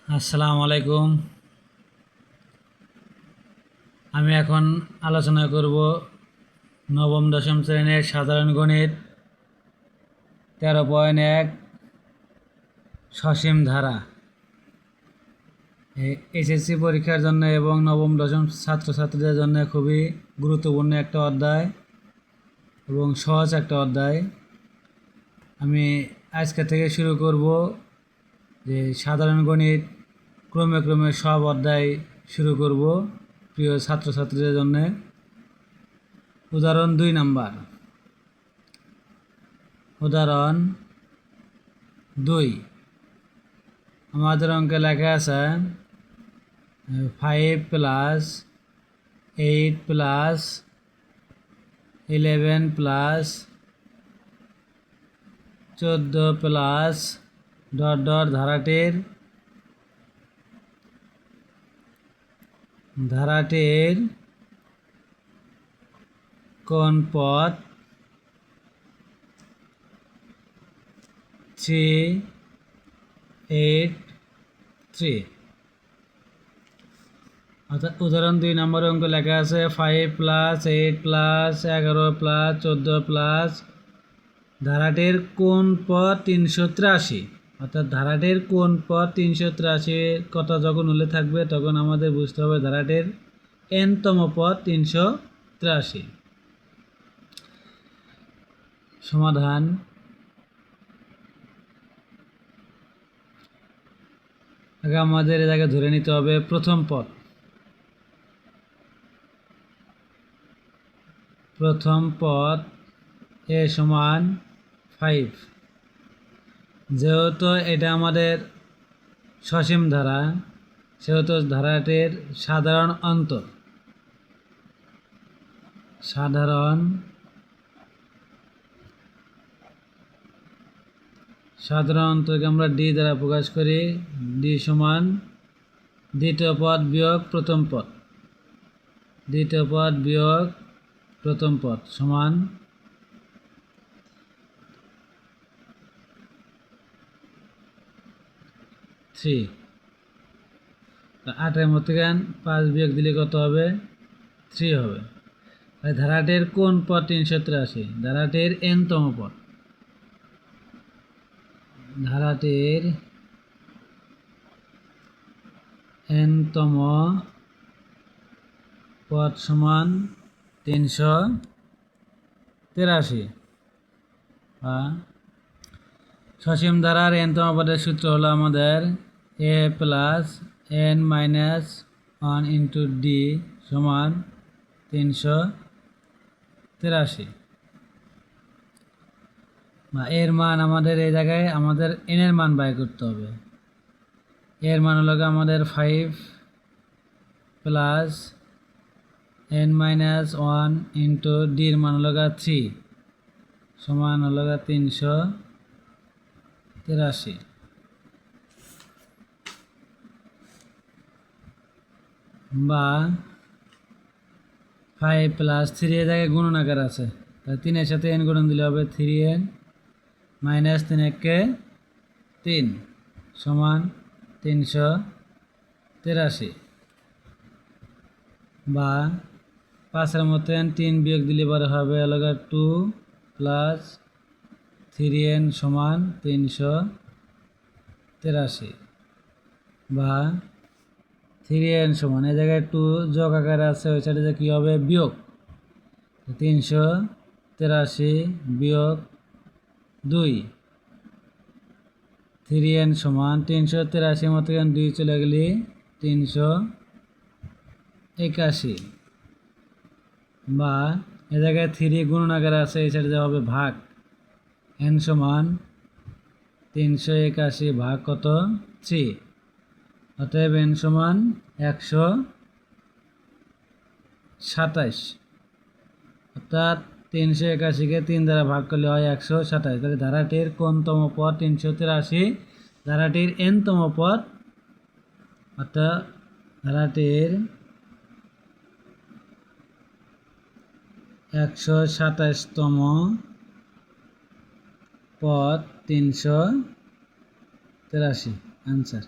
আসসালামু আলাইকুম। আমি এখন আলোচনা করব নবম দশম শ্রেণীর সাধারণ গণিত 13.1 সসীম ধারা। এসএসসি পরীক্ষার জন্য এবং নবম দশম ছাত্রছাত্রীদের জন্য খুবই গুরুত্বপূর্ণ একটা অধ্যায় এবং সহজ একটা অধ্যায়। আমি আজকে থেকে শুরু করব যে সাধারণ গণিত ক্রমে ক্রমে সব অধ্যায় শুরু করব প্রিয় ছাত্রছাত্রীদের জন্য। উদাহরণ 2 নাম্বার। উদাহরণ 2 আমাদের অঙ্কে লেখা আছে 5 plus 8 plus 11 plus 14 plus dot dot ধারাটির কোন পথ 3, 8, 3। অর্থাৎ উদাহরণ 2 নম্বর অঙ্ক লেখা আছে 5 প্লাস 8 প্লাস 11 প্লাস 14 প্লাস ধারাটির কোন পদ 383। অর্থাৎ ধারাটির কোন পদ 383 কথা যখন উল্লেখ থাকবে তখন আমাদের বুঝতে হবে ধারাটির এনতম পদ 383। সমাধান। আগে আমাদের এ জায়গায় ধরে নিতে হবে প্রথম পদ a সমান 5। যেহেতু এটা আমাদের সসীম ধারা সেহেতু ধারাটির সাধারণ অন্তর সাধারণ অন্তরকে আমরা ডি দ্বারা প্রকাশ করি। ডি সমান দ্বিতীয় পদ বিয়োগ প্রথম পদ, দ্বিতীয় পদ বিয়োগ প্রথম পদ সমান 3। 8-এর মধ্যে 5 বিয়োগ দিলে কত হবে? 3 হবে। ধারাটির কোন পদ 383? ধারাটির এনতম পদ। ধারাটির এনতম পদ সমান 383। সসীম ধারার এনতম পদের সূত্র হলো আমাদের a plus n minus 1 into D সমান 383। এর মান আমাদের এই জায়গায় আমাদের n এর মান বাই করতে হবে। এর মান হলো আমাদের 5 প্লাস n মাইনাস 1 ইন্টু ডির মান হলো 3 সমান হলো 383। বা 5 প্লাস 3 এর জায়গায় গুণন আকার আছে, তাই 3-এর সাথে n গুণন দিলে হবে 3n মাইনাস 3-1 3 সমান 383। বা 5-এর মধ্যে 3 বিয়োগ দিলে পরে হবে 2 প্লাস 3n সমান 383। বা 3n সমান এই জায়গায় 2 যোগ আকারে আছে, ওই সাইডে কী হবে? বিয়োগ। 383 বিয়োগ 2। 3n সমান 383 মধ্যে 2 চলে গেলে 381। বা এ জায়গায় 3 গুণন আকারে আছে, এই সাইডে হবে ভাগ। n সমান 381 ভাগ কত? 3। অতএব n সমান 127। অর্থাৎ 381-কে 3 দ্বারা ভাগ করলে হয় 127। তাহলে ধারাটির কোনতম পদ 383? ধারাটির nতম পদ, অর্থাৎ ধারাটির 127তম পদ 383। আনসার।